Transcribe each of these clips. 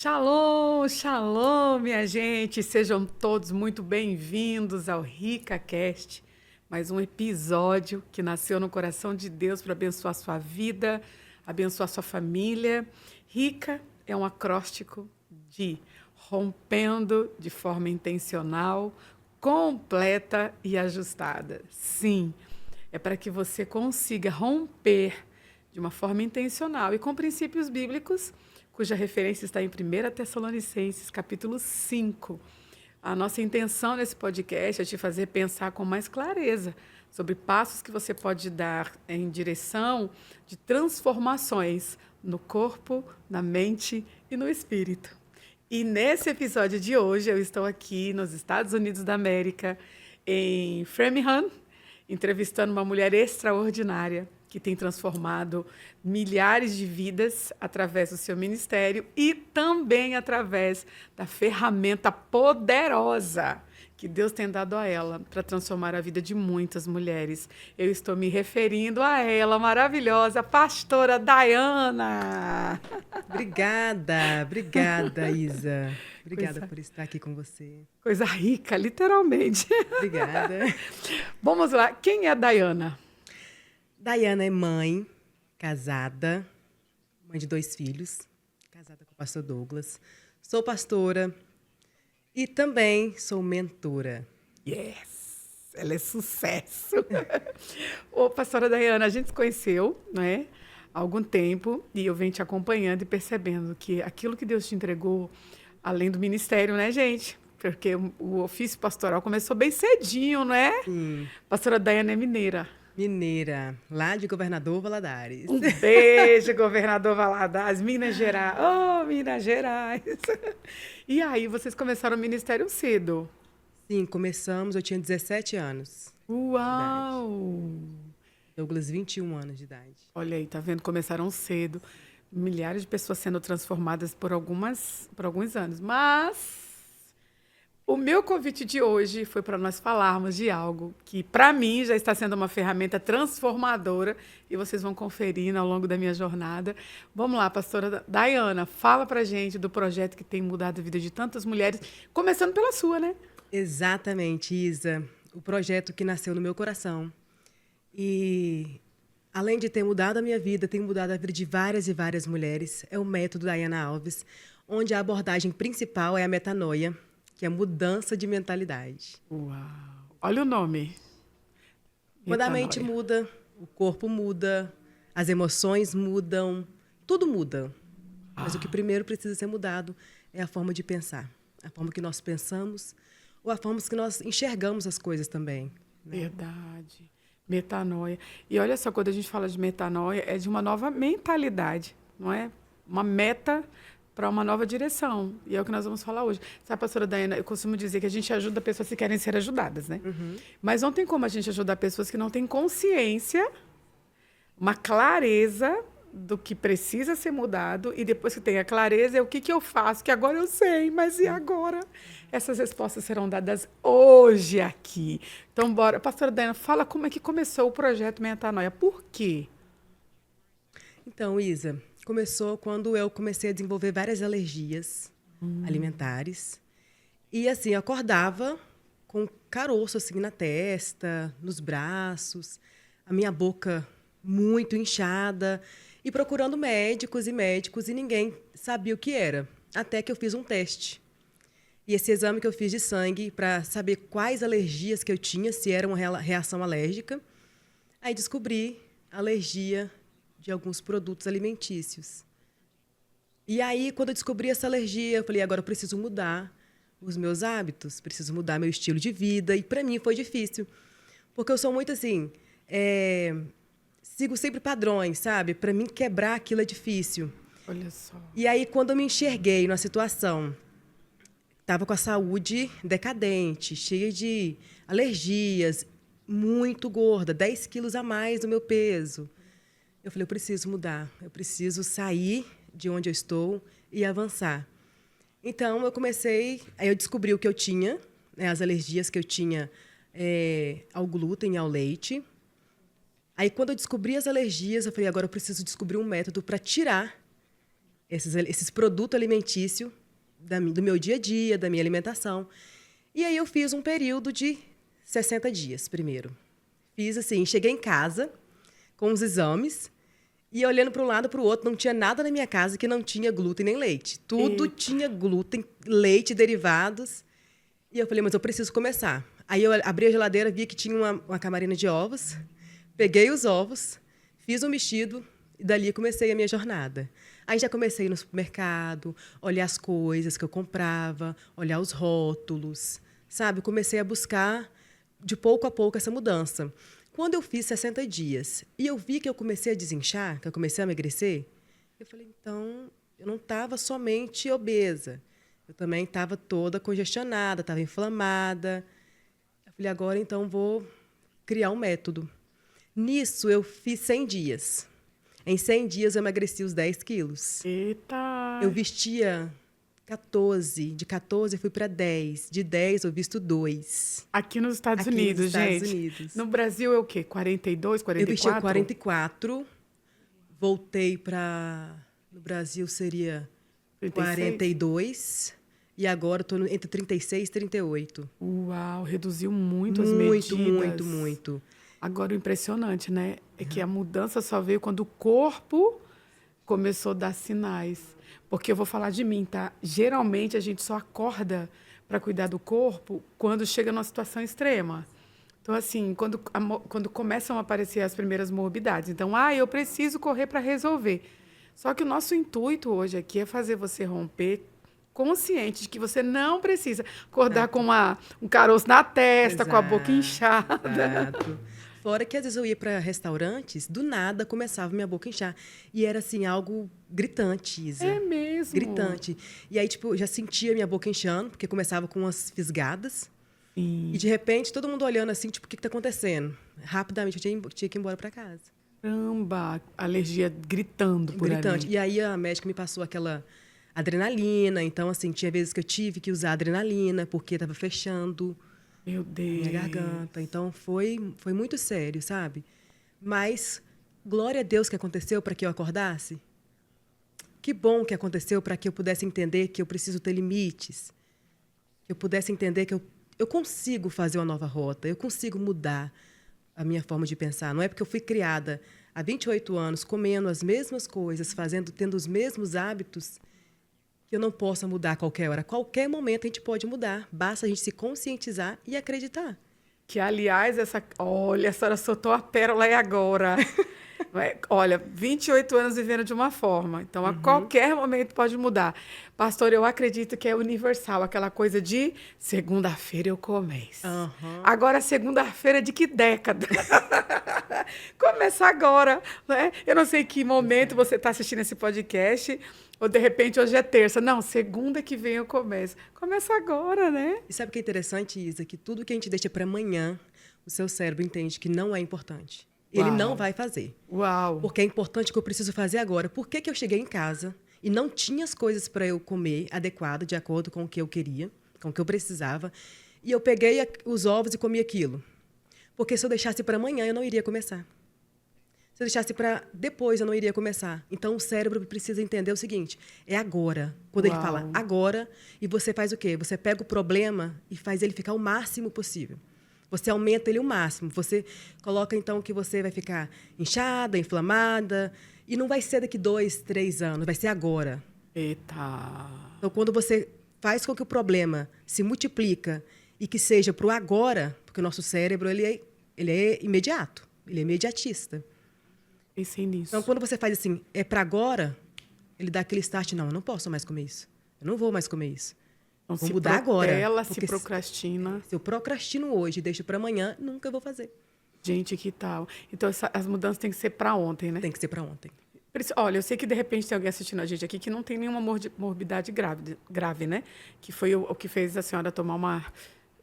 Shalom, shalom, minha gente. Sejam todos muito bem-vindos ao RicaCast, mais um episódio que nasceu no coração de Deus para abençoar sua vida, abençoar sua família. Rica é um acróstico de rompendo de forma intencional, completa e ajustada. Sim, é para que você consiga romper de uma forma intencional e com princípios bíblicos, cuja referência está em 1 Tessalonicenses, capítulo 5. A nossa intenção nesse podcast é te fazer pensar com mais clareza sobre passos que você pode dar em direção de transformações no corpo, na mente e no espírito. E nesse episódio de hoje, eu estou aqui nos Estados Unidos da América, em Framingham, entrevistando uma mulher extraordinária que tem transformado milhares de vidas através do seu ministério e também através da ferramenta poderosa que Deus tem dado a ela para transformar a vida de muitas mulheres. Eu estou me referindo a ela, maravilhosa, pastora Dayana. Obrigada, Isa. Obrigada Coisa, por estar aqui com você. coisa rica, literalmente. Obrigada. Vamos lá, quem é a Dayana? Dayana é mãe, casada, mãe de 2 filhos, casada com o pastor Douglas. Sou pastora e também sou mentora. Yes! Ela é sucesso. Ô, pastora Dayana, a gente se conheceu, né, há algum tempo e eu venho te acompanhando e percebendo que aquilo que Deus te entregou, além do ministério, né, gente? Porque o ofício pastoral começou bem cedinho, né? Sim, Pastora Dayana é mineira. mineira, lá de Governador Valadares. Um beijo, governador Valadares, Minas Gerais. Oh, Minas Gerais. E aí, vocês começaram o ministério cedo. Sim, começamos, eu tinha 17 anos de idade. Uau! Douglas, 21 anos de idade. Olha aí, tá vendo? Começaram cedo. Milhares de pessoas sendo transformadas por alguns anos. Mas o meu convite de hoje foi para nós falarmos de algo que, para mim, já está sendo uma ferramenta transformadora e vocês vão conferir ao longo da minha jornada. Vamos lá, pastora Dayana, fala para gente do projeto que tem mudado a vida de tantas mulheres, começando pela sua, né? Exatamente, Isa. O projeto que nasceu no meu coração. E, além de ter mudado a minha vida, tem mudado a vida de várias e várias mulheres. É o método Dayana Alves, onde a abordagem principal é a metanoia, que é a mudança de mentalidade. Uau! Olha o nome. Quando a mente Metanoia. muda, o corpo muda, as emoções mudam, tudo muda. Mas o que primeiro precisa ser mudado é a forma de pensar. A forma que nós pensamos ou a forma que nós enxergamos as coisas também. Verdade. Metanoia. E olha só, quando a gente fala de metanoia, é de uma nova mentalidade, não é? Uma meta para uma nova direção. E é o que nós vamos falar hoje. Sabe, pastora Dayana, eu costumo dizer que a gente ajuda pessoas que querem ser ajudadas, né? Mas não tem como a gente ajudar pessoas que não têm consciência, uma clareza do que precisa ser mudado e depois que tem a clareza, é o que que eu faço, que agora eu sei, mas e agora? Essas respostas serão dadas hoje aqui. Então, bora. Pastora Dayana, fala como é que começou o projeto Metanoia. Por quê? Então, Isa, começou quando eu comecei a desenvolver várias alergias alimentares. E, assim, eu acordava com caroço, assim, na testa, nos braços, a minha boca muito inchada, e procurando médicos, e ninguém sabia o que era. Até que eu fiz um teste. E esse exame que eu fiz de sangue para saber quais alergias que eu tinha, se era uma reação alérgica, aí descobri alergia de alguns produtos alimentícios. E aí, quando eu descobri essa alergia, eu falei, agora eu preciso mudar os meus hábitos, preciso mudar meu estilo de vida. E para mim foi difícil, porque eu sou muito assim, sigo sempre padrões, sabe? Para mim quebrar aquilo é difícil. Olha só. E aí, quando eu me enxerguei numa situação, estava com a saúde decadente, cheia de alergias, muito gorda, 10 quilos a mais do meu peso. Eu falei, eu preciso mudar, eu preciso sair de onde eu estou e avançar. Então, aí eu descobri o que eu tinha, né, as alergias que eu tinha ao glúten e ao leite. Aí, quando eu descobri as alergias, eu falei, agora eu preciso descobrir um método para tirar esses produtos alimentícios do meu dia a dia, da minha alimentação. E aí eu fiz um período de 60 dias primeiro. Fiz assim, cheguei em casa com os exames e olhando para um lado e para o outro, não tinha nada na minha casa que não tinha glúten nem leite. Tudo tinha glúten, leite, derivados. E eu falei, mas eu preciso começar. Aí eu abri a geladeira, vi que tinha uma camarina de ovos, peguei os ovos, fiz um mexido e dali comecei a minha jornada. Aí já comecei no supermercado, olhar as coisas que eu comprava, olhar os rótulos, sabe? Comecei a buscar de pouco a pouco essa mudança. Quando eu fiz 60 dias e eu vi que eu comecei a desinchar, que eu comecei a emagrecer, eu falei, então, eu não estava somente obesa. Eu também estava toda congestionada, estava inflamada. Eu falei, agora então vou criar um método. Nisso eu fiz 100 dias. Em 100 dias eu emagreci os 10 quilos. Eita! Eu vestia 14, de 14 eu fui para 10, de 10 eu visto 2. Aqui nos Estados Aqui Unidos, nos Estados gente. Unidos. No Brasil é o quê? 42, 44? Eu vestia 44, voltei para... No Brasil seria 36? 42, e agora estou entre 36 e 38. Uau, reduziu muito as Muito, medidas. muito, muito. Agora, o impressionante, né? É que a mudança só veio quando o corpo começou a dar sinais. Porque eu vou falar de mim, tá? Geralmente, a gente só acorda para cuidar do corpo quando chega numa situação extrema. Então, assim, quando começam a aparecer as primeiras morbidades. Então, eu preciso correr para resolver. Só que o nosso intuito hoje aqui é fazer você romper consciente de que você não precisa acordar com um caroço na testa, com a boca inchada. Exato. Fora que às vezes eu ia para restaurantes, do nada começava minha boca a inchar. E era assim, algo gritante, Isa. É mesmo? Gritante. E aí, tipo, eu já sentia minha boca inchando, porque começava com umas fisgadas. Sim. E de repente, todo mundo olhando assim, tipo, o que está acontecendo? Rapidamente, eu tinha que ir embora para casa. Caramba, alergia gritando por Gritante. ali. E aí a médica me passou aquela adrenalina. Então, assim, tinha vezes que eu tive que usar adrenalina, porque estava fechando Meu Deus. minha garganta. Então, foi muito sério, sabe? Mas, glória a Deus que aconteceu para que eu acordasse. Que bom que aconteceu para que eu pudesse entender que eu preciso ter limites. Que eu pudesse entender que eu consigo fazer uma nova rota, eu consigo mudar a minha forma de pensar. Não é porque eu fui criada há 28 anos comendo as mesmas coisas, tendo os mesmos hábitos, que eu não possa mudar a qualquer hora. A qualquer momento a gente pode mudar. Basta a gente se conscientizar e acreditar. Que, aliás, olha, a senhora soltou a pérola aí agora. Olha, 28 anos vivendo de uma forma. Então, a qualquer momento pode mudar. Pastor, eu acredito que é universal, aquela coisa de segunda-feira eu começo. Agora, segunda-feira de que década? Começa agora, né? Eu não sei que momento você está assistindo esse podcast, ou de repente hoje é terça. Não, segunda que vem eu começo. Começa agora, né? E sabe o que é interessante, Isa? Que tudo que a gente deixa para amanhã, o seu cérebro entende que não é importante. Ele não vai fazer. Uau! Porque é importante que eu preciso fazer agora. Por que eu cheguei em casa e não tinha as coisas para eu comer adequado, de acordo com o que eu queria, com o que eu precisava, e eu peguei os ovos e comi aquilo? Porque se eu deixasse para amanhã, eu não iria começar. Se eu deixasse para depois, eu não iria começar. Então, o cérebro precisa entender o seguinte, é agora. Quando ele fala agora, e você faz o quê? Você pega o problema e faz ele ficar o máximo possível. Você aumenta ele o máximo. Você coloca, então, que você vai ficar inchada, inflamada. E não vai ser daqui 2, 3 anos. Vai ser agora. Eita! Então, quando você faz com que o problema se multiplica e que seja para o agora, porque o nosso cérebro ele é imediato. Ele é imediatista. Pensei nisso. Então, quando você faz assim, é para agora, ele dá aquele start. Não, eu não posso mais comer isso. Eu não vou mais comer isso. Então, vou se mudar agora. Ela se Porque procrastina. Se eu procrastino hoje e deixo para amanhã, nunca vou fazer. Gente, que tal? Então, as mudanças têm que ser para ontem, né? Tem que ser para ontem. Olha, eu sei que de repente tem alguém assistindo a gente aqui que não tem nenhuma morbidade grave, né? Que foi o que fez a senhora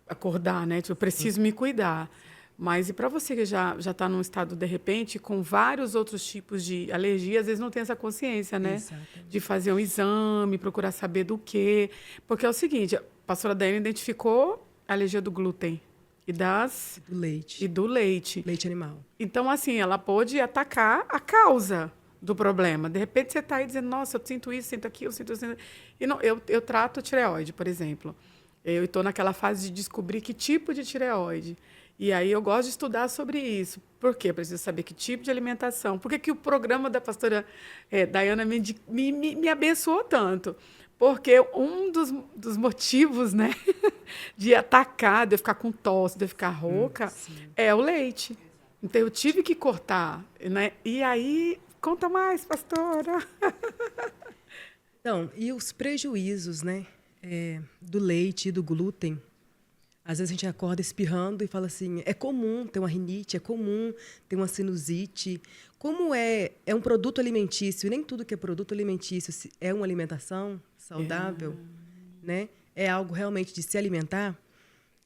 acordar, né? Tipo, eu preciso me cuidar. Mas e para você que já está num estado, de repente, com vários outros tipos de alergia, às vezes não tem essa consciência, né? Exatamente. De fazer um exame, procurar saber do quê. Porque é o seguinte, a pastora Daiane identificou a alergia do glúten Do leite. e do leite. Leite animal. Então, assim, ela pôde atacar a causa, do problema. De repente você está aí dizendo, nossa, eu sinto isso, sinto aquilo, sinto isso. E não, eu trato tireoide, por exemplo. Eu estou naquela fase de descobrir que tipo de tireoide. E aí eu gosto de estudar sobre isso. Por quê? Preciso saber que tipo de alimentação. Por que, que o programa da pastora Dayana me abençoou tanto? Porque um dos motivos, né, de atacar, de eu ficar com tosse, de eu ficar rouca, é o leite. Então eu tive que cortar, né? E aí, conta mais, pastora. Então, e os prejuízos, né, do leite e do glúten? Às vezes a gente acorda espirrando e fala assim, é comum ter uma rinite, é comum ter uma sinusite. Como é um produto alimentício, e nem tudo que é produto alimentício é uma alimentação saudável, né? É algo realmente de se alimentar.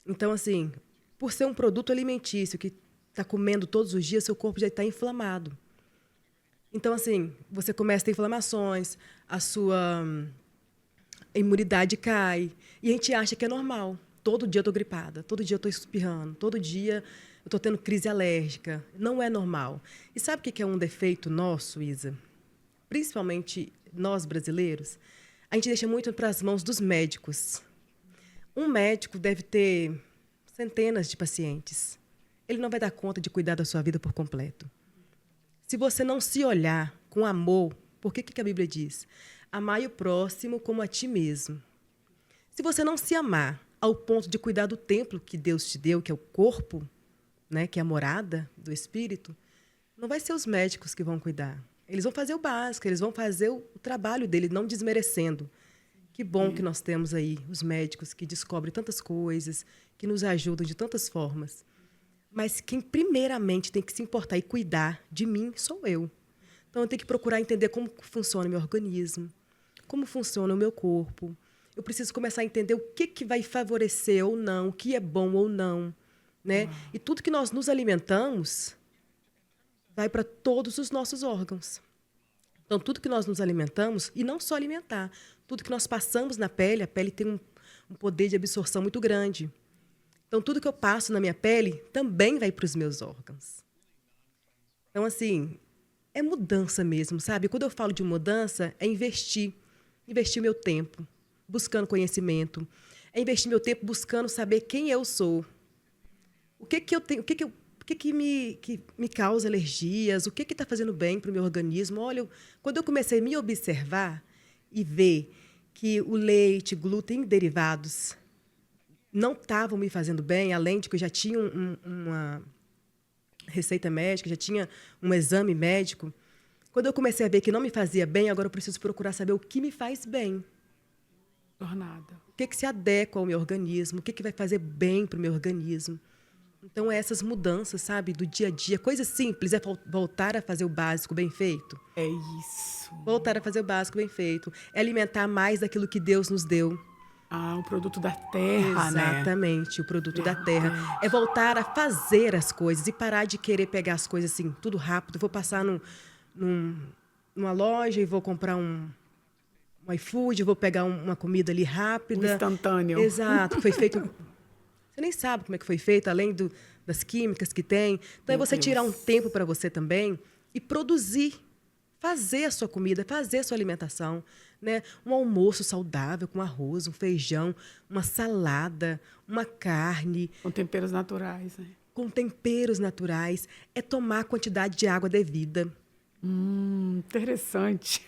Então, assim, por ser um produto alimentício que está comendo todos os dias, seu corpo já está inflamado. Então, assim, você começa a ter inflamações, a sua imunidade cai, e a gente acha que é normal. Todo dia eu estou gripada, todo dia eu estou espirrando, todo dia eu estou tendo crise alérgica. Não é normal. E sabe o que é um defeito nosso, Isa? Principalmente nós brasileiros, a gente deixa muito para as mãos dos médicos. Um médico deve ter centenas de pacientes. Ele não vai dar conta de cuidar da sua vida por completo. Se você não se olhar com amor, por que a Bíblia diz? Amai o próximo como a ti mesmo. Se você não se amar ao ponto de cuidar do templo que Deus te deu, que é o corpo, né, que é a morada do Espírito, não vai ser os médicos que vão cuidar. Eles vão fazer o básico, eles vão fazer o trabalho dele, não desmerecendo. Que bom que nós temos aí os médicos que descobrem tantas coisas, que nos ajudam de tantas formas. Mas quem primeiramente tem que se importar e cuidar de mim sou eu. Então eu tenho que procurar entender como funciona o meu organismo, como funciona o meu corpo. Eu preciso começar a entender o que vai favorecer ou não, o que é bom ou não, né? E tudo que nós nos alimentamos vai para todos os nossos órgãos. Então, tudo que nós nos alimentamos, e não só alimentar, tudo que nós passamos na pele, a pele tem um poder de absorção muito grande. Então, tudo que eu passo na minha pele também vai para os meus órgãos. Então, assim, é mudança mesmo, sabe? Quando eu falo de mudança, é investir meu tempo, buscando conhecimento, é investir meu tempo buscando saber quem eu sou. O que eu tenho, o que me causa alergias, o que está fazendo bem para o meu organismo. Olha, quando eu comecei a me observar e ver que o leite, glúten e derivados não estavam me fazendo bem, além de que eu já tinha uma receita médica, já tinha um exame médico, quando eu comecei a ver que não me fazia bem, agora eu preciso procurar saber o que me faz bem. Jornada. O que se adequa ao meu organismo, o que vai fazer bem para o meu organismo. Então, essas mudanças, sabe, do dia a dia, coisas simples, é voltar a fazer o básico bem feito. É isso. Voltar a fazer o básico bem feito. É alimentar mais daquilo que Deus nos deu. Ah, o produto da terra, Exatamente, né? o produto da terra. É voltar a fazer as coisas e parar de querer pegar as coisas assim, tudo rápido. Vou passar numa loja e vou comprar um iFood, vou pegar uma comida ali rápida. Um instantâneo. Exato, foi feito... Você nem sabe como é que foi feito, além das químicas que tem. Então, é você tirar um tempo para você também e produzir, fazer a sua comida, fazer a sua alimentação. Né? Um almoço saudável com arroz, um feijão, uma salada, uma carne. Com temperos naturais. Né? Com temperos naturais. É tomar a quantidade de água devida. Interessante.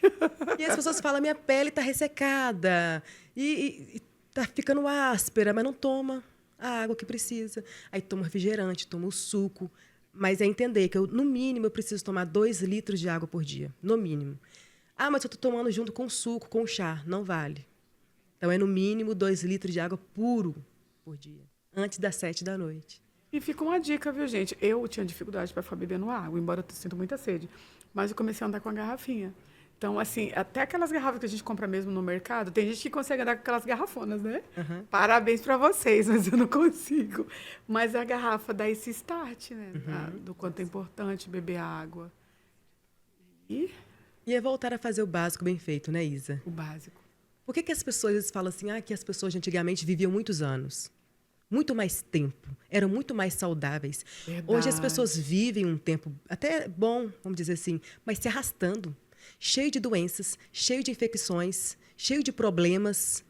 E as pessoas falam, minha pele está ressecada e está ficando áspera, mas não toma a água que precisa. Aí toma refrigerante, toma o suco. Mas é entender que, no mínimo, eu preciso tomar 2 litros de água por dia. No mínimo. Ah, mas eu estou tomando junto com suco, com chá. Não vale. Então, é no mínimo 2 litros de água puro por dia. Antes das 7 da noite. E fica uma dica, viu, gente? Eu tinha dificuldade para ficar bebendo água, embora eu sinta muita sede. Mas eu comecei a andar com a garrafinha. Então, assim, até aquelas garrafas que a gente compra mesmo no mercado, tem gente que consegue andar com aquelas garrafonas, né? Uhum. Parabéns para vocês, mas eu não consigo. Mas a garrafa dá esse start, né? Do quanto é importante beber água. E é voltar a fazer o básico bem feito, né, Isa? O básico. Por que as pessoas às vezes falam assim, que as pessoas de antigamente viviam muitos anos? muito mais tempo, eram muito mais saudáveis. Verdade. Hoje as pessoas vivem um tempo até bom, vamos dizer assim, mas se arrastando, cheio de doenças, cheio de infecções, cheio de problemas.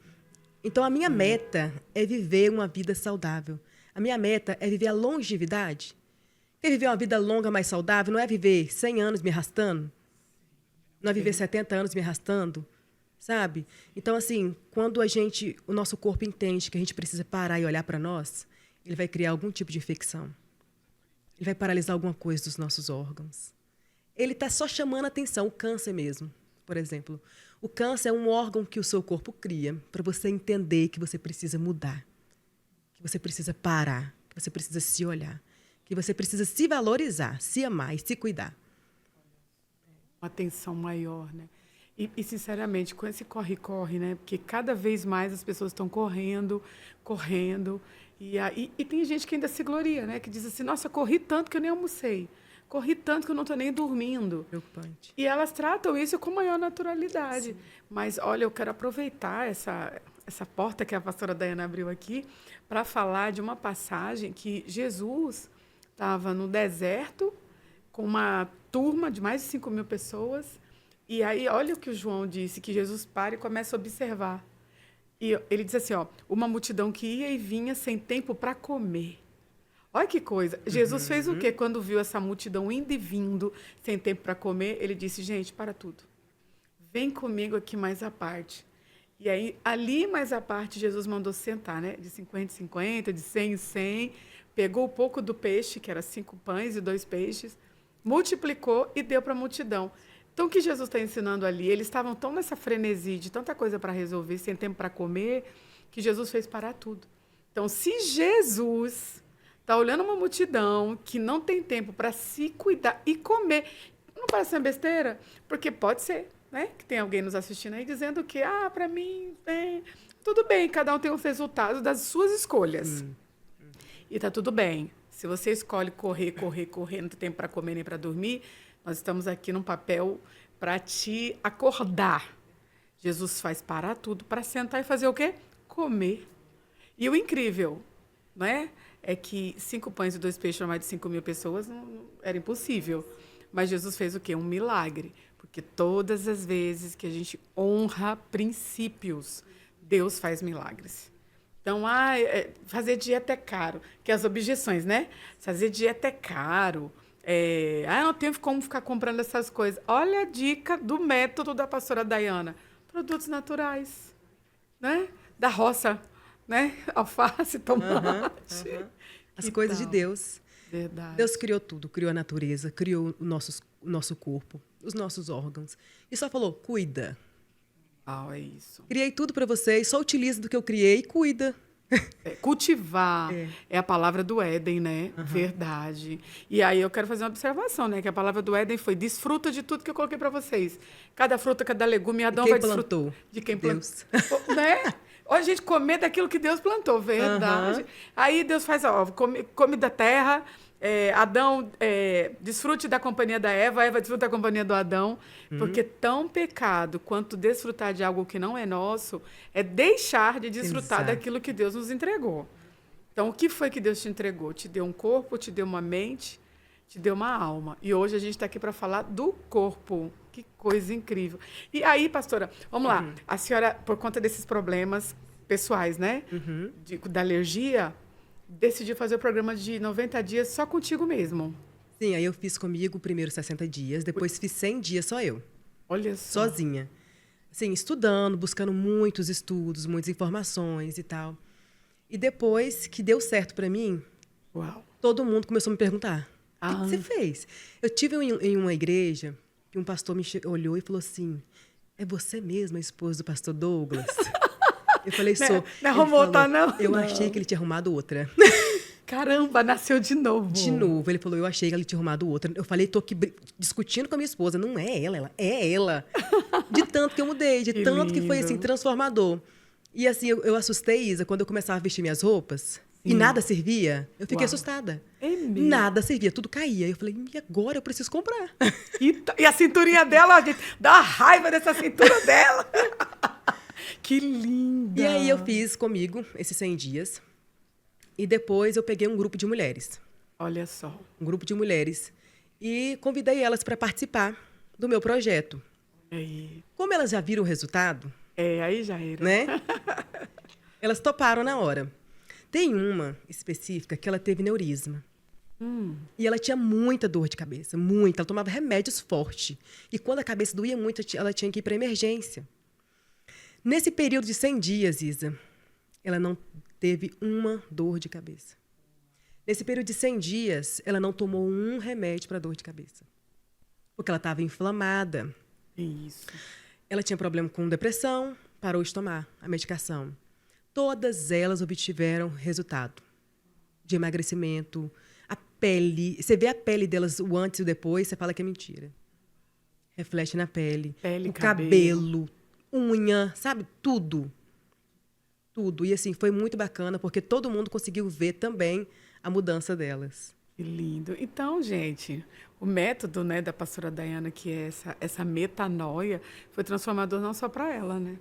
Então, a minha meta é viver uma vida saudável. A minha meta é viver a longevidade. Quer viver uma vida longa, mais saudável? Não é viver 100 anos me arrastando? Não é viver 70 anos me arrastando? Sabe? Então, assim, quando o nosso corpo entende que a gente precisa parar e olhar para nós, ele vai criar algum tipo de infecção. Ele vai paralisar alguma coisa dos nossos órgãos. Ele está só chamando a atenção, o câncer mesmo, por exemplo. O câncer é um órgão que o seu corpo cria para você entender que você precisa mudar, que você precisa parar, que você precisa se olhar, que você precisa se valorizar, se amar e se cuidar. Uma atenção maior, né? E, sinceramente, com esse corre-corre, né? Porque cada vez mais as pessoas estão correndo. E tem gente que ainda se gloria, né? Que diz assim, nossa, corri tanto que eu nem almocei. Corri tanto que eu não estou nem dormindo. Preocupante. E elas tratam isso com maior naturalidade. Sim. Mas, olha, eu quero aproveitar essa porta que a pastora Daiana abriu aqui para falar de uma passagem que Jesus estava no deserto com uma turma de mais de 5.000 pessoas. E aí, olha o que o João disse, que Jesus para e começa a observar. E ele diz assim, ó, uma multidão que ia e vinha sem tempo para comer. Olha que coisa. Jesus fez o quê? Quando viu essa multidão indo e vindo, sem tempo para comer, ele disse, gente, para tudo. Vem comigo aqui mais à parte. E aí, ali mais à parte, Jesus mandou sentar, né? De 50 em 50, de 100 em 100. Pegou um pouco do peixe, que era 5 pães e 2 peixes, multiplicou e deu para a multidão. Então, o que Jesus está ensinando ali? Eles estavam tão nessa frenesi de tanta coisa para resolver, sem tempo para comer, que Jesus fez parar tudo. Então, se Jesus está olhando uma multidão que não tem tempo para se cuidar e comer, não parece uma besteira? Porque pode ser, né? Que tem alguém nos assistindo aí dizendo que, para mim, tudo bem, cada um tem os resultados das suas escolhas. E está tudo bem. Se você escolhe correr, não tem tempo para comer nem para dormir, nós estamos aqui num papel para te acordar. Jesus faz parar tudo para sentar e fazer o quê? Comer. E o incrível, né? É que 5 pães e 2 peixes para mais de 5.000 pessoas não era impossível. Mas Jesus fez o quê? Um milagre. Porque todas as vezes que a gente honra princípios, Deus faz milagres. Então, fazer dieta é caro. Que é as objeções, né? Fazer dieta é caro. Não tenho como ficar comprando essas coisas. Olha a dica do método da pastora Daiana. Produtos naturais, né? Da roça, né? Alface, tomate. As coisas de Deus. Verdade. Deus criou tudo. Criou a natureza, criou o nosso corpo, os nossos órgãos. E só falou, cuida. É isso. Criei tudo para vocês, só utiliza do que eu criei e cuida. Cultivar é a palavra do Éden, né? Verdade. E aí eu quero fazer uma observação, né? Que a palavra do Éden foi desfruta de tudo que eu coloquei para vocês. Cada fruta, cada legume, Adão vai desfrutar. De quem plantou. Né? Ou a gente comer daquilo que Deus plantou, verdade. Aí Deus faz, come da terra, Adão desfrute da companhia da Eva desfruta da companhia do Adão, porque tão pecado quanto desfrutar de algo que não é nosso é deixar de desfrutar daquilo que Deus nos entregou. Então, o que foi que Deus te entregou? Te deu um corpo, te deu uma mente, te deu uma alma. E hoje a gente está aqui para falar do corpo. Que coisa incrível. E aí, pastora, vamos lá. A senhora, por conta desses problemas pessoais, né? Da alergia, decidiu fazer o programa de 90 dias só contigo mesmo. Sim, aí eu fiz comigo primeiro 60 dias, depois fiz 100 dias só eu. Olha só. Sozinha. Assim, estudando, buscando muitos estudos, muitas informações e tal. E depois que deu certo para mim, todo mundo começou a me perguntar, o que você fez? Eu tive em uma igreja que um pastor me olhou e falou assim, é você mesma a esposa do pastor Douglas? Eu falei, sou. Não arrumou outra, não? Eu achei que ele tinha arrumado outra. Caramba, nasceu de novo. De novo. Ele falou, eu achei que ele tinha arrumado outra. Eu falei, tô aqui discutindo com a minha esposa. Não é ela é ela. De tanto que eu mudei, de tanto que foi, assim, transformador. E, assim, eu assustei, Isa, quando eu começava a vestir minhas roupas e nada servia, eu fiquei assustada. É mesmo? Nada servia, tudo caía. Eu falei, e agora eu preciso comprar. E a cinturinha dela, gente, dá uma raiva dessa cintura dela. Que linda! E aí eu fiz comigo esses 100 dias. E depois eu peguei um grupo de mulheres. Olha só. Um grupo de mulheres. E convidei elas para participar do meu projeto. Aí. Como elas já viram o resultado, Aí já era. né? Elas toparam na hora. Tem uma específica que ela teve neurisma. E ela tinha muita dor de cabeça, muita. Ela tomava remédios fortes. E quando a cabeça doía muito, ela tinha que ir para emergência. Nesse período de 100 dias, Isa, ela não teve uma dor de cabeça. Nesse período de 100 dias, ela não tomou um remédio para dor de cabeça. Porque ela estava inflamada. Isso. Ela tinha problema com depressão, parou de tomar a medicação. Todas elas obtiveram resultado de emagrecimento. A pele, você vê a pele delas, o antes e o depois, você fala que é mentira. Reflete na pele. Pele, o cabelo, unha, sabe? Tudo. Tudo. E assim, foi muito bacana, porque todo mundo conseguiu ver também a mudança delas. Que lindo. Então, gente, o método, né, da pastora Dayana, que é essa metanoia, foi transformador não só para ela, né?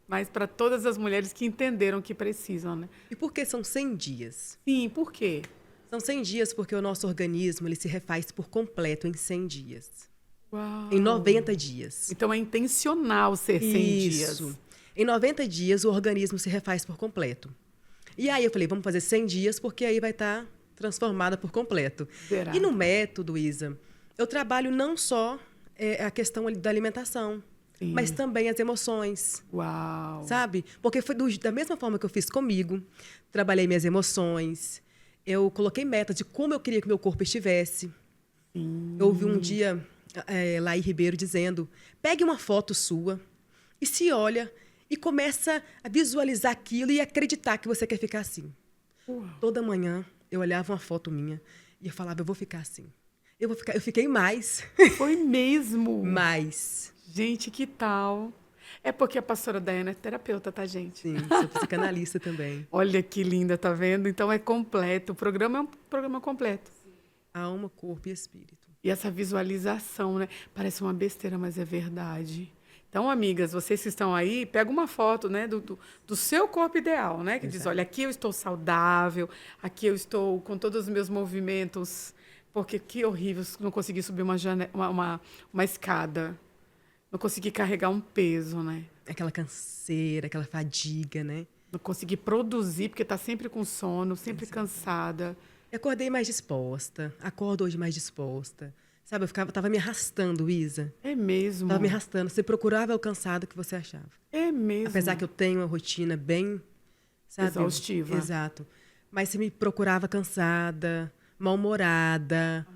Mas para todas as mulheres que entenderam que precisam, né? E por que são 100 dias? Sim, por quê? São 100 dias porque o nosso organismo ele se refaz por completo em 100 dias. Uau. Em 90 dias. Então é intencional ser 100 dias. Isso. Em 90 dias, o organismo se refaz por completo. E aí eu falei, vamos fazer 100 dias, porque aí vai estar transformada por completo. Verá. E no método, Isa, eu trabalho não só a questão da alimentação, Sim. mas também as emoções. Uau. Sabe? Porque foi da mesma forma que eu fiz comigo, trabalhei minhas emoções, eu coloquei metas de como eu queria que meu corpo estivesse. Sim. Eu ouvi um dia Laí Ribeiro dizendo, pegue uma foto sua e se olha e começa a visualizar aquilo e acreditar que você quer ficar assim. Uau. Toda manhã eu olhava uma foto minha e eu falava, eu vou ficar assim. Eu fiquei mais. Foi mesmo. Mais. Gente, que tal? É porque a pastora Dayana é terapeuta, tá, gente? Sim, sou psicanalista também. Olha que linda, tá vendo? Então é completo. O programa é um programa completo. Alma, corpo e espírito. E essa visualização, né? Parece uma besteira, mas é verdade. Então, amigas, vocês que estão aí, pega uma foto, né, do seu corpo ideal, né? Que diz, olha, aqui eu estou saudável, aqui eu estou com todos os meus movimentos, porque que horrível não conseguir subir uma escada, não conseguir carregar um peso, né? Aquela canseira, aquela fadiga, né? Não conseguir produzir, porque está sempre com sono, sempre cansada. Eu acordei mais disposta, acordo hoje mais disposta. Sabe, tava me arrastando, Isa. É mesmo. Tava me arrastando. Você procurava o cansado que você achava. É mesmo. Apesar que eu tenho uma rotina bem, sabe? Exaustiva. Exato. Mas você me procurava cansada, mal-humorada.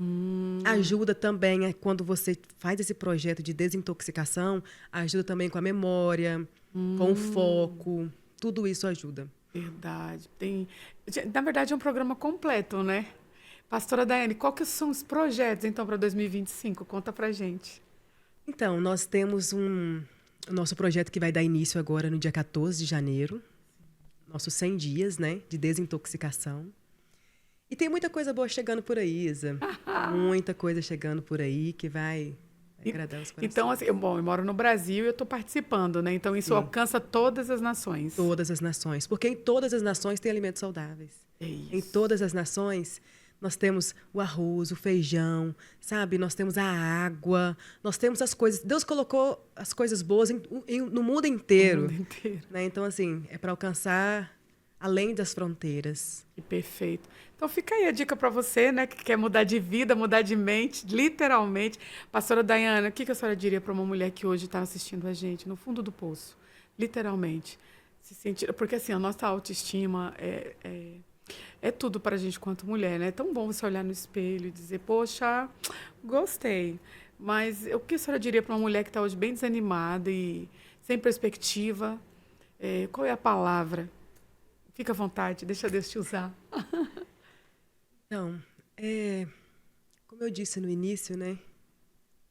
Ajuda também quando você faz esse projeto de desintoxicação, ajuda também com a memória, com o foco. Tudo isso ajuda. Verdade. Na verdade, é um programa completo, né? Pastora Daiane, quais que são os projetos, então, para 2025? Conta pra gente. Então, nós temos o nosso projeto que vai dar início agora no dia 14 de janeiro. Nossos 100 dias, né, de desintoxicação. E tem muita coisa boa chegando por aí, Isa. Muita coisa chegando por aí que vai agradar os corações. Então, assim, eu moro no Brasil e eu estou participando, né? Então, isso alcança todas as nações. Todas as nações. Porque em todas as nações tem alimentos saudáveis. É isso. Em todas as nações, nós temos o arroz, o feijão, sabe? Nós temos a água, nós temos as coisas. Deus colocou as coisas boas no mundo inteiro. No mundo inteiro. Né? Então, assim, é para alcançar além das fronteiras. Que perfeito. Então, fica aí a dica para você, né? Que quer mudar de vida, mudar de mente, literalmente. Pastora Dayana, o que a senhora diria para uma mulher que hoje está assistindo a gente, no fundo do poço? Literalmente. Se sentir... Porque, assim, a nossa autoestima é tudo para a gente quanto mulher, né? É tão bom você olhar no espelho e dizer, poxa, gostei. Mas o que a senhora diria para uma mulher que está hoje bem desanimada e sem perspectiva? Qual é a palavra? Fica à vontade, deixa Deus te usar. Então, como eu disse no início, né?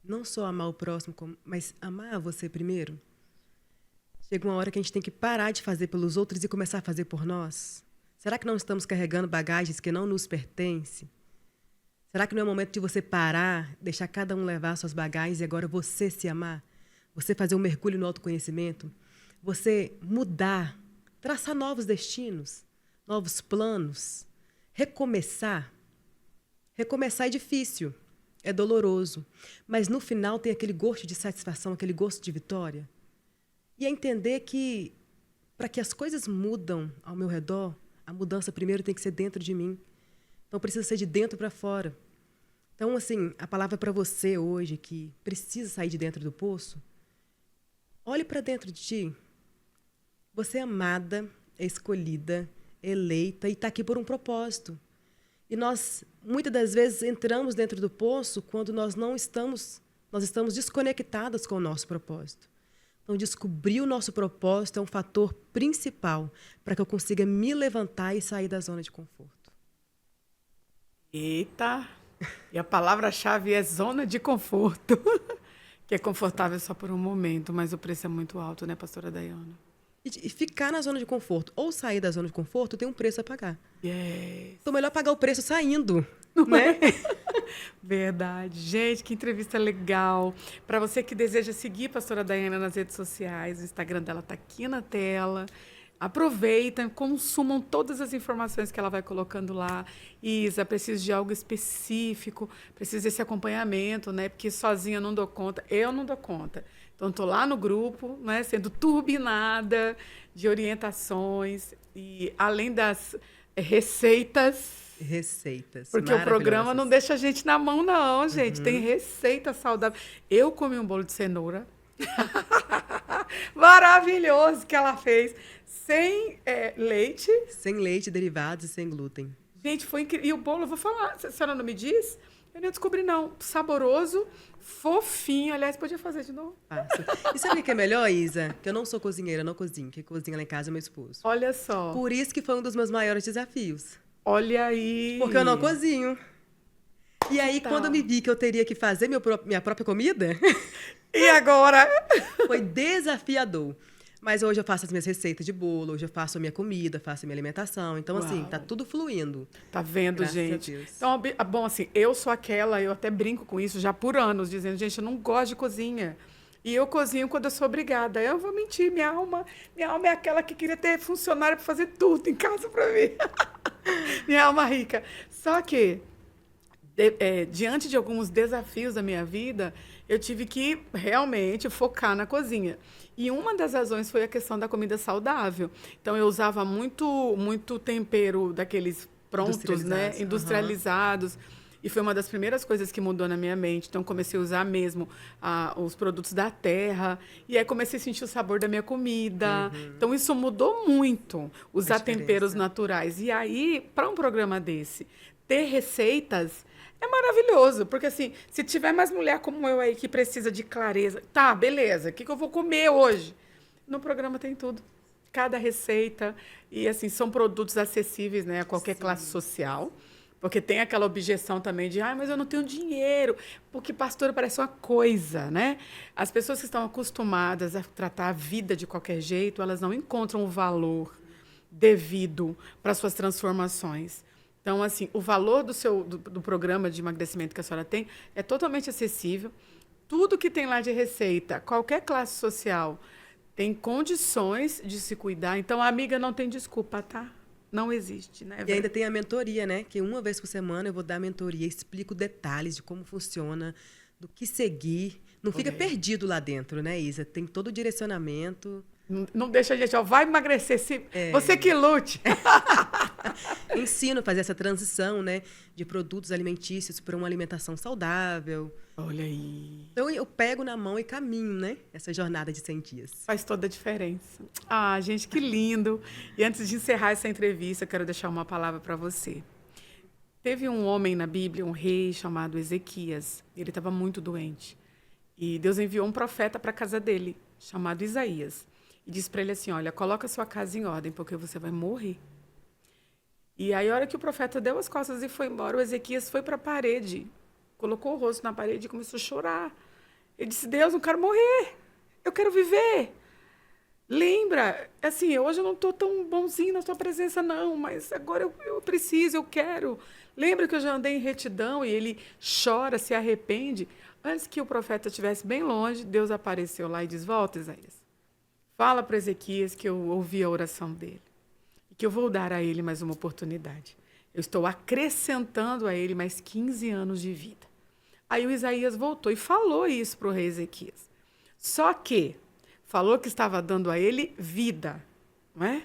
Não só amar o próximo, mas amar você primeiro. Chega uma hora que a gente tem que parar de fazer pelos outros e começar a fazer por nós. Será que não estamos carregando bagagens que não nos pertencem? Será que não é o momento de você parar, deixar cada um levar suas bagagens e agora você se amar? Você fazer um mergulho no autoconhecimento? Você mudar, traçar novos destinos, novos planos, recomeçar é difícil, é doloroso, mas no final tem aquele gosto de satisfação, aquele gosto de vitória. E é entender que, para que as coisas mudam ao meu redor, a mudança primeiro tem que ser dentro de mim. Então, precisa ser de dentro para fora. Então, assim, a palavra para você hoje, que precisa sair de dentro do poço, olhe para dentro de ti. Você é amada, é escolhida, é eleita e está aqui por um propósito. E nós, muitas das vezes, entramos dentro do poço quando nós estamos desconectadas com o nosso propósito. Então, descobrir o nosso propósito é um fator principal para que eu consiga me levantar e sair da zona de conforto. Eita! E a palavra-chave é zona de conforto, que é confortável só por um momento, mas o preço é muito alto, né, pastora Dayana? E ficar na zona de conforto ou sair da zona de conforto tem um preço a pagar. Yes. Então, melhor pagar o preço saindo, né? Verdade. Gente, que entrevista legal. Para você que deseja seguir a pastora Dayana nas redes sociais, o Instagram dela está aqui na tela. Aproveitem, consumam todas as informações que ela vai colocando lá. Isa, preciso de algo específico, preciso desse acompanhamento, né? Porque sozinha eu não dou conta, eu não dou conta. Então, estou lá no grupo, né, sendo turbinada de orientações e além das receitas. Porque o programa não deixa a gente na mão, não, gente. Tem receita saudável. Eu comi um bolo de cenoura. Maravilhoso que ela fez. Sem leite. Sem leite, derivados e sem glúten. Gente, foi incrível. E o bolo, eu vou falar, se a senhora não me diz, eu nem descobri, não. Saboroso, fofinho. Aliás, podia fazer de novo. E sabe o que é melhor, Isa? Que eu não sou cozinheira, não cozinho. Quem cozinha lá em casa é meu esposo. Olha só. Por isso que foi um dos meus maiores desafios. Olha aí. Porque eu não cozinho. E aí, quando eu me vi que eu teria que fazer minha própria comida... E agora? Foi desafiador. Mas hoje eu faço as minhas receitas de bolo, hoje eu faço a minha comida, faço a minha alimentação. Então, assim, tá tudo fluindo. Tá vendo, Graças gente? a Deus. Então, bom, assim, eu sou aquela, eu até brinco com isso já por anos, dizendo, gente, eu não gosto de cozinha. E eu cozinho quando eu sou obrigada. Eu vou mentir, minha alma é aquela que queria ter funcionário para fazer tudo em casa para mim. Minha alma rica. Só que, diante de alguns desafios da minha vida, eu tive que realmente focar na cozinha. E uma das razões foi a questão da comida saudável. Então, eu usava muito tempero daqueles prontos, né? Industrializados. E foi uma das primeiras coisas que mudou na minha mente. Então, comecei a usar mesmo os produtos da terra. E aí, comecei a sentir o sabor da minha comida. Então, isso mudou muito, usar temperos naturais. E aí, para um programa desse, ter receitas é maravilhoso. Porque, assim, se tiver mais mulher como eu aí que precisa de clareza, tá, beleza, o que eu vou comer hoje? No programa tem tudo. Cada receita. E, assim, são produtos acessíveis, né, a qualquer classe social. Porque tem aquela objeção também de, mas eu não tenho dinheiro, porque pastora parece uma coisa, né? As pessoas que estão acostumadas a tratar a vida de qualquer jeito, elas não encontram o valor devido para suas transformações. Então, assim, o valor do programa de emagrecimento que a senhora tem é totalmente acessível. Tudo que tem lá de receita, qualquer classe social, tem condições de se cuidar. Então, a amiga não tem desculpa, tá? Não existe, né? E ainda tem a mentoria, né? Que uma vez por semana eu vou dar a mentoria, explico detalhes de como funciona, do que seguir. Não fica perdido lá dentro, né, Isa? Tem todo o direcionamento. Não deixa a gente, vai emagrecer. Você que lute. Ensino a fazer essa transição, né? De produtos alimentícios para uma alimentação saudável. Olha aí. Então, eu pego na mão e caminho, né? Essa jornada de 100 dias. Faz toda a diferença. Gente, que lindo. E antes de encerrar essa entrevista, eu quero deixar uma palavra para você. Teve um homem na Bíblia, um rei chamado Ezequias. Ele estava muito doente. E Deus enviou um profeta para a casa dele, chamado Isaías. E disse para ele assim, olha, coloca a sua casa em ordem, porque você vai morrer. E aí, a hora que o profeta deu as costas e foi embora, o Ezequias foi para a parede, colocou o rosto na parede e começou a chorar. Ele disse, Deus, não quero morrer, eu quero viver. Lembra, assim, hoje eu não estou tão bonzinho na sua presença, não, mas agora eu preciso, eu quero. Lembra que eu já andei em retidão e ele chora, se arrepende? Antes que o profeta estivesse bem longe, Deus apareceu lá e diz, volta, Isaías. Fala para Ezequias que eu ouvi a oração dele e que eu vou dar a ele mais uma oportunidade. Eu estou acrescentando a ele mais 15 anos de vida. Aí o Isaías voltou e falou isso para o rei Ezequias. Só que falou que estava dando a ele vida, não é?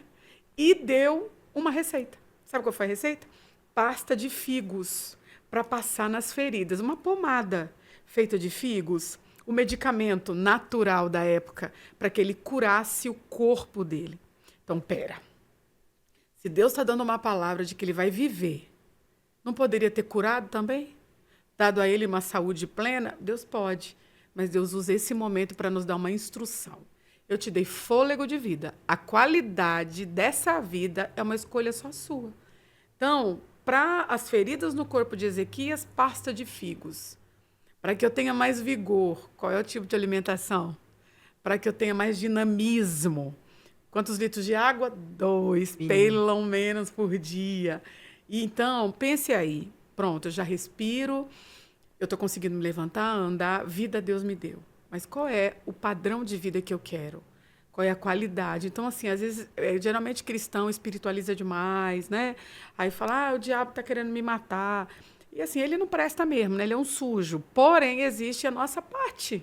E deu uma receita. Sabe qual foi a receita? Pasta de figos para passar nas feridas. Uma pomada feita de figos, o medicamento natural da época, para que ele curasse o corpo dele. Então, pera. Se Deus está dando uma palavra de que ele vai viver, não poderia ter curado também? Dado a ele uma saúde plena? Deus pode. Mas Deus usa esse momento para nos dar uma instrução. Eu te dei fôlego de vida. A qualidade dessa vida é uma escolha só sua. Então, para as feridas no corpo de Ezequias, pasta de figos. Para que eu tenha mais vigor, qual é o tipo de alimentação? Para que eu tenha mais dinamismo. Quantos litros de água? 2, pelo menos por dia. E então, pense aí. Pronto, eu já respiro, eu estou conseguindo me levantar, andar, vida Deus me deu. Mas qual é o padrão de vida que eu quero? Qual é a qualidade? Então, assim, às vezes, geralmente cristão espiritualiza demais, né? Aí fala, o diabo está querendo me matar. E assim, ele não presta mesmo, né? Ele é um sujo. Porém, existe a nossa parte.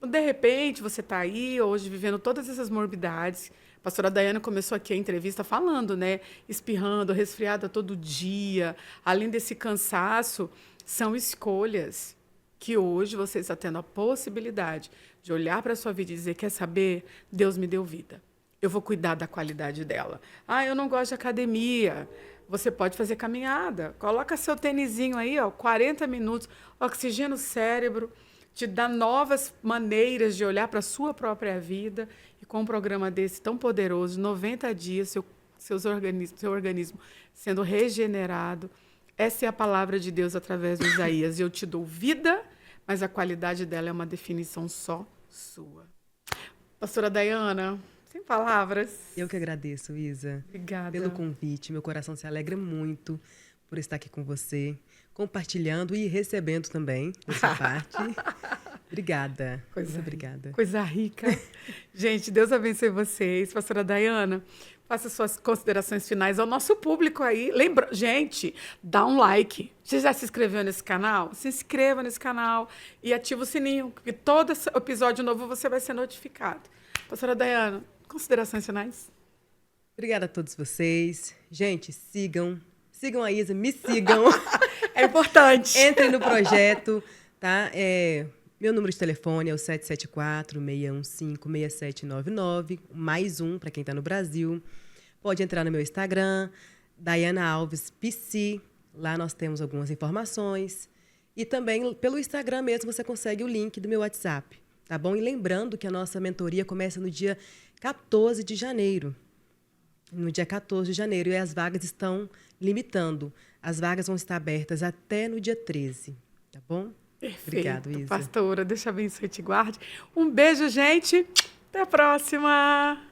De repente, você está aí hoje vivendo todas essas morbidades. A pastora Dayana começou aqui a entrevista falando, né? Espirrando, resfriada todo dia. Além desse cansaço, são escolhas que hoje você está tendo a possibilidade de olhar para a sua vida e dizer, quer saber? Deus me deu vida. Eu vou cuidar da qualidade dela. Eu não gosto de academia. Você pode fazer caminhada. Coloca seu tênisinho aí, 40 minutos, oxigena o cérebro, te dá novas maneiras de olhar para a sua própria vida. E com um programa desse tão poderoso, 90 dias, seu organismo sendo regenerado. Essa é a palavra de Deus através do Isaías. Eu te dou vida, mas a qualidade dela é uma definição só sua. Pastora Dayana, sem palavras. Eu que agradeço, Isa. Obrigada. Pelo convite. Meu coração se alegra muito por estar aqui com você, compartilhando e recebendo também da sua parte. Obrigada. Muito obrigada. Coisa rica. Gente, Deus abençoe vocês. Pastora Dayana, faça suas considerações finais ao nosso público aí. Lembra, gente, dá um like. Você já se inscreveu nesse canal? Se inscreva nesse canal e ativa o sininho, porque todo episódio novo você vai ser notificado. Pastora Dayana, considerações finais? Obrigada a todos vocês. Gente, sigam a Isa, me sigam. É importante. Entrem no projeto, tá? Meu número de telefone é o 774-615-6799, mais um para quem está no Brasil. Pode entrar no meu Instagram, Dayana Alves PC. Lá nós temos algumas informações. E também pelo Instagram mesmo você consegue o link do meu WhatsApp, tá bom? E lembrando que a nossa mentoria começa no dia 14 de janeiro. No dia 14 de janeiro. E as vagas estão limitando. As vagas vão estar abertas até no dia 13, tá bom? Perfeito. Obrigada, Isa. Pastora, Deus te abençoe e te guarde. Um beijo, gente. Até a próxima.